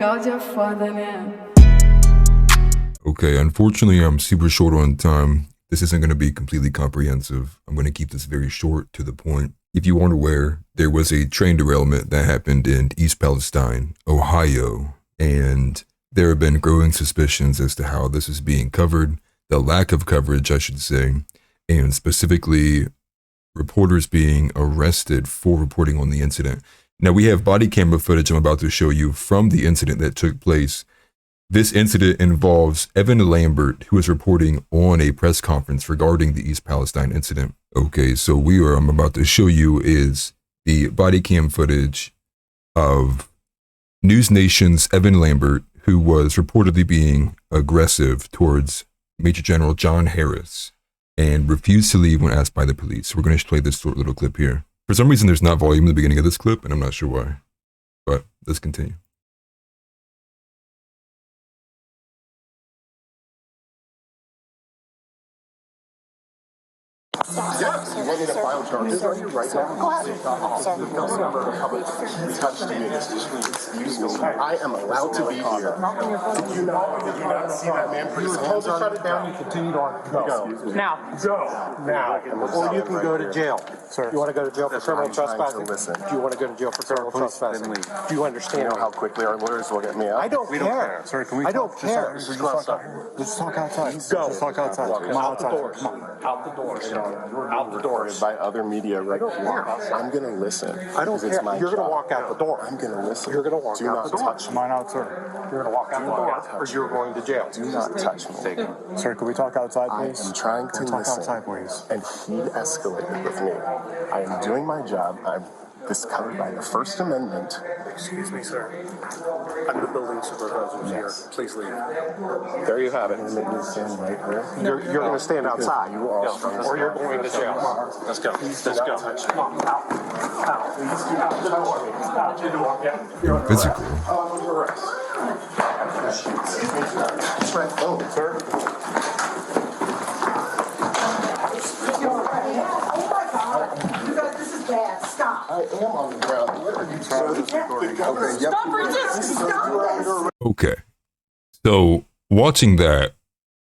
Y'all just falling in. Okay, unfortunately, I'm super short on time. This isn't going to be completely comprehensive. I'm going to keep this very short to the point. If you aren't aware, there was a train derailment that happened in East Palestine, Ohio, and there have been growing suspicions as to how this is being covered, the lack of coverage, I should say, and specifically reporters being arrested for reporting on the incident. Now, we have body camera footage I'm about to show you from the incident that took place. This incident involves Evan Lambert, who is reporting on a press conference regarding the East Palestine incident. Okay, so I'm about to show you is the body cam footage of NewsNation's Evan Lambert, who was reportedly being aggressive towards Major General John Harris and refused to leave when asked by the police. We're going to play this short little clip here. For some reason, there's not volume in the beginning of this clip, and I'm not sure why. But let's continue. Yes, you want me to file charges on you right now? Go ahead. Excuse me. I am allowed to be here. Did you not see that man put his hands on shut it down. You continued on. Go. Now. Go. Now. Or you can go to jail. Sir. You want to go to jail for criminal trespassing? Do you want to go to jail for criminal trespassing? Do you understand? You know how quickly our lawyers will get me out? I don't care. Sir, can we I don't care. Let's talk outside. Go. Let's talk outside. Come out the door. Out the door. Out the door. By other media right here. I'm going to listen. I don't care. You're going to walk out the door. I'm going to listen. You're going to walk out the door. Touch Come on out, sir. You're going to walk out the door, or you're going to jail. Do not touch me. Sir, can we talk outside, please? I am trying to talk listen. outside, please. And he escalated with me. I am doing my job. This is covered by the First Amendment. Excuse me, sir. I'm the building supervisor here. Please leave. There you have it. You're going to stand right there. You're going to stand outside. You are or you're going to jail. Let's go. Let's go. Physical. Oh, sir. Stop. I am on the ground. What are you trying to do? Okay. So watching that,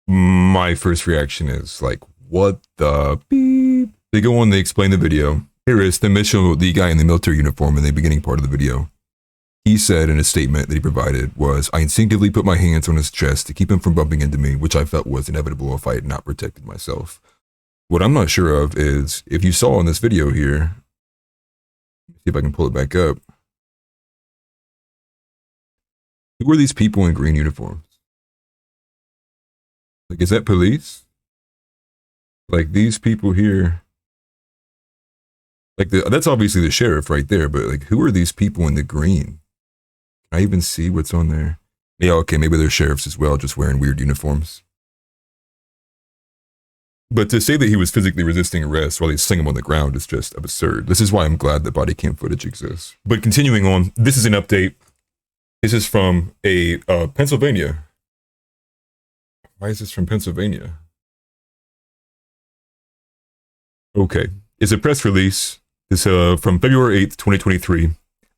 my first reaction is like, what the beep? They go on, they explain the video. Here is the mission, the guy in the military uniform in the beginning part of the video. He said in a statement that he provided was, I instinctively put my hands on his chest to keep him from bumping into me, which I felt was inevitable if I had not protected myself. What I'm not sure of is, if you saw in this video here, see if I can pull it back up. Who are these people in green uniforms? Like, is that police? Like, these people here, like, that's obviously the sheriff right there, but like, who are these people in the green? Can I even see what's on there? Yeah, okay, maybe they're sheriffs as well, just wearing weird uniforms. But to say that he was physically resisting arrest while he's sitting him on the ground is just absurd. This is why I'm glad that body cam footage exists. But continuing on, this is an update. This is from Pennsylvania. Why is this from Pennsylvania? Okay, it's a press release. It's from February 8th, 2023.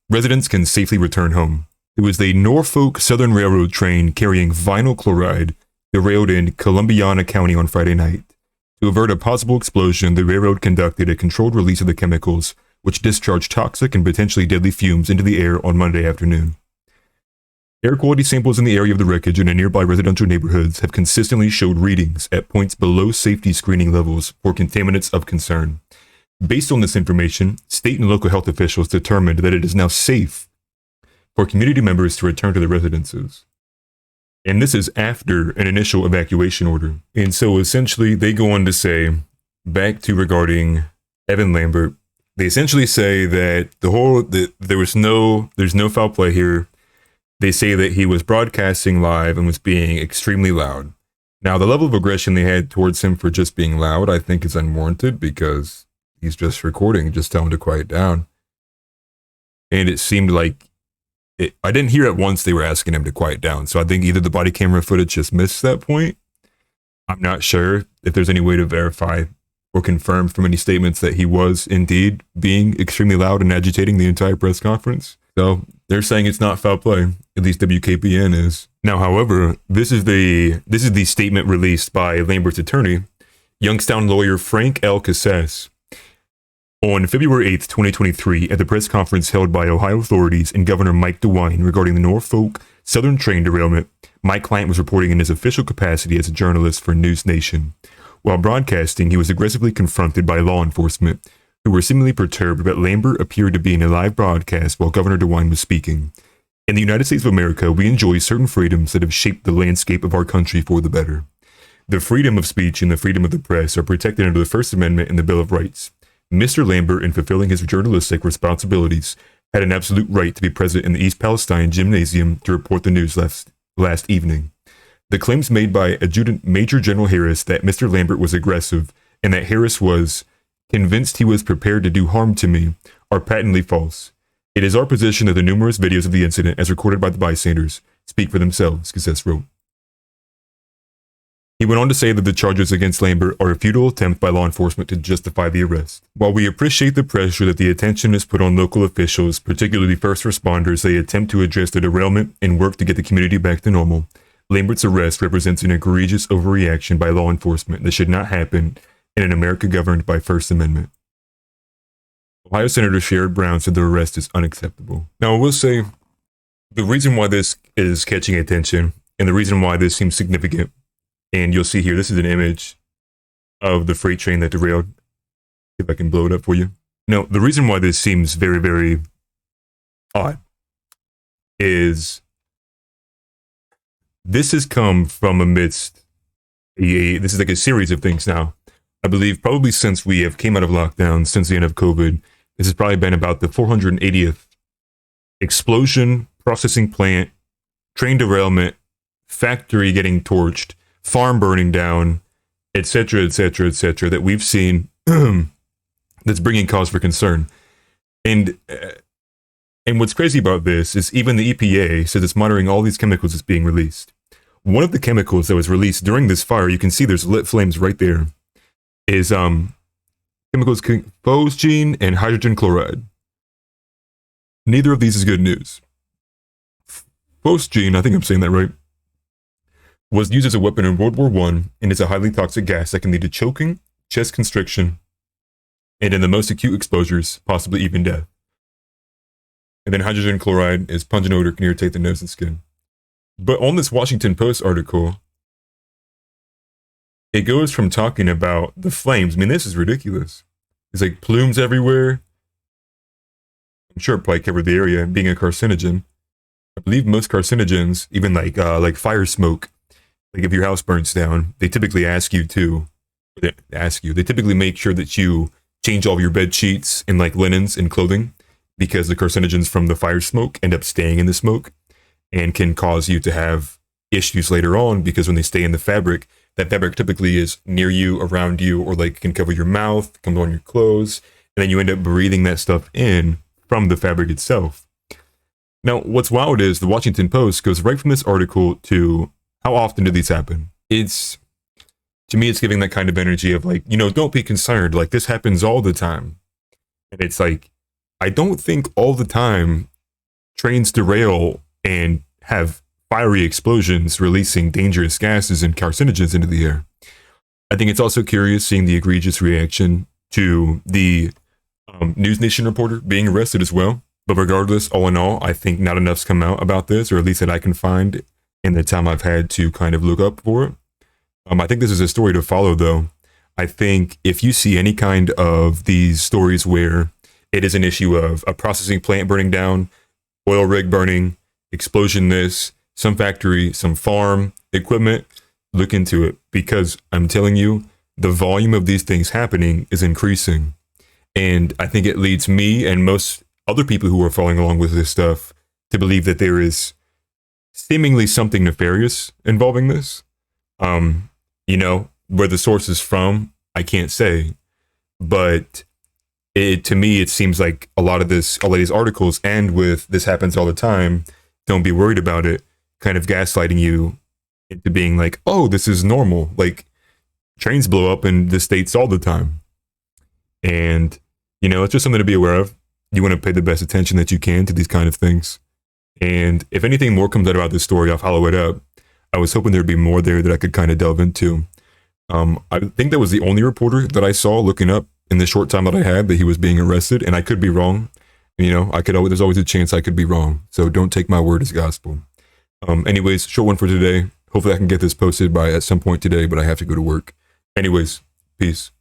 Residents can safely return home. It was the Norfolk Southern Railroad train carrying vinyl chloride derailed in Columbiana County on Friday night. To avert a possible explosion, the railroad conducted a controlled release of the chemicals, which discharged toxic and potentially deadly fumes into the air on Monday afternoon. Air quality samples in the area of the wreckage and in nearby residential neighborhoods have consistently showed readings at points below safety screening levels for contaminants of concern. Based on this information, state and local health officials determined that it is now safe for community members to return to their residences. And this is after an initial evacuation order. And so essentially they go on to say, back to regarding Evan Lambert, they essentially say that there's no foul play here. They say that he was broadcasting live and was being extremely loud. Now, the level of aggression they had towards him for just being loud, I think is unwarranted because he's just recording, just tell him to quiet down. And it seemed like I didn't hear it once they were asking him to quiet down. So I think either the body camera footage just missed that point. I'm not sure if there's any way to verify or confirm from any statements that he was indeed being extremely loud and agitating the entire press conference. So they're saying it's not foul play. At least WKPN is. Now, however, this is the statement released by Lambert's attorney, Youngstown lawyer Frank L. Cassese. On February 8th, 2023, at the press conference held by Ohio authorities and Governor Mike DeWine regarding the Norfolk Southern train derailment, my client was reporting in his official capacity as a journalist for NewsNation. While broadcasting, he was aggressively confronted by law enforcement, who were seemingly perturbed that Lambert appeared to be in a live broadcast while Governor DeWine was speaking. In the United States of America, we enjoy certain freedoms that have shaped the landscape of our country for the better. The freedom of speech and the freedom of the press are protected under the First Amendment and the Bill of Rights. Mr. Lambert, in fulfilling his journalistic responsibilities, had an absolute right to be present in the East Palestine gymnasium to report the news last evening. The claims made by Adjutant Major General Harris that Mr. Lambert was aggressive and that Harris was convinced he was prepared to do harm to me are patently false. It is our position that the numerous videos of the incident, as recorded by the bystanders, speak for themselves, Cassese wrote. He went on to say that the charges against Lambert are a futile attempt by law enforcement to justify the arrest. While we appreciate the pressure that the attention is put on local officials, particularly first responders, they attempt to address the derailment and work to get the community back to normal, Lambert's arrest represents an egregious overreaction by law enforcement that should not happen in an America governed by First Amendment. Ohio Senator Sherrod Brown said the arrest is unacceptable. Now, I will say, the reason why this is catching attention and the reason why this seems significant, and you'll see here, this is an image of the freight train that derailed. If I can blow it up for you. Now, the reason why this seems very, very odd is this has come from amidst this is like a series of things now. I believe probably since we have came out of lockdown, since the end of COVID, this has probably been about the 480th explosion, processing plant, train derailment, factory getting torched, farm burning down, etc., etc., etc., that we've seen that's bringing cause for concern. And what's crazy about this is even the EPA says it's monitoring all these chemicals that's being released. One of the chemicals that was released during this fire, you can see there's lit flames right there, is chemicals phosgene and hydrogen chloride. Neither of these is good news. Phosgene, I think I'm saying that right, was used as a weapon in World War I and is a highly toxic gas that can lead to choking, chest constriction, and in the most acute exposures, possibly even death. And then hydrogen chloride is pungent odor, can irritate the nose and skin. But on this Washington Post article, it goes from talking about the flames. I mean, this is ridiculous. It's like plumes everywhere. I'm sure it probably covered the area, being a carcinogen. I believe most carcinogens, even like fire smoke, like if your house burns down, they typically they typically make sure that you change all of your bed sheets and like linens and clothing, because the carcinogens from the fire smoke end up staying in the smoke and can cause you to have issues later on, because when they stay in the fabric, that fabric typically is near you, around you, or like can cover your mouth, come on your clothes, and then you end up breathing that stuff in from the fabric itself. Now, what's wild is the Washington Post goes right from this article to how often do these happen? To me, it's giving that kind of energy of like, don't be concerned. Like, this happens all the time. And it's like, I don't think all the time trains derail and have fiery explosions releasing dangerous gases and carcinogens into the air. I think it's also curious seeing the egregious reaction to the NewsNation reporter being arrested as well. But regardless, all in all, I think not enough's come out about this, or at least that I can find in the time I've had to kind of look up for it. I think this is a story to follow, though. I think if you see any kind of these stories where it is an issue of a processing plant burning down, oil rig burning, explosion this, some factory, some farm equipment, look into it, because I'm telling you, the volume of these things happening is increasing. And I think it leads me and most other people who are following along with this stuff to believe that there is seemingly something nefarious involving this. Where the source is from, I can't say, but to me, it seems like a lot of these articles end with "this happens all the time, don't be worried about it," kind of gaslighting you into being like, "Oh, this is normal. Like, trains blow up in the States all the time." And, it's just something to be aware of. you want to pay the best attention that you can to these kind of things. And if anything more comes out about this story, I'll follow it up. I was hoping there'd be more there that I could kind of delve into. I think that was the only reporter that I saw looking up in the short time that I had that he was being arrested, and I could be wrong. You know, there's always a chance I could be wrong. So don't take my word as gospel. Anyways, short one for today. Hopefully I can get this posted by at some point today, but I have to go to work. Anyways, peace.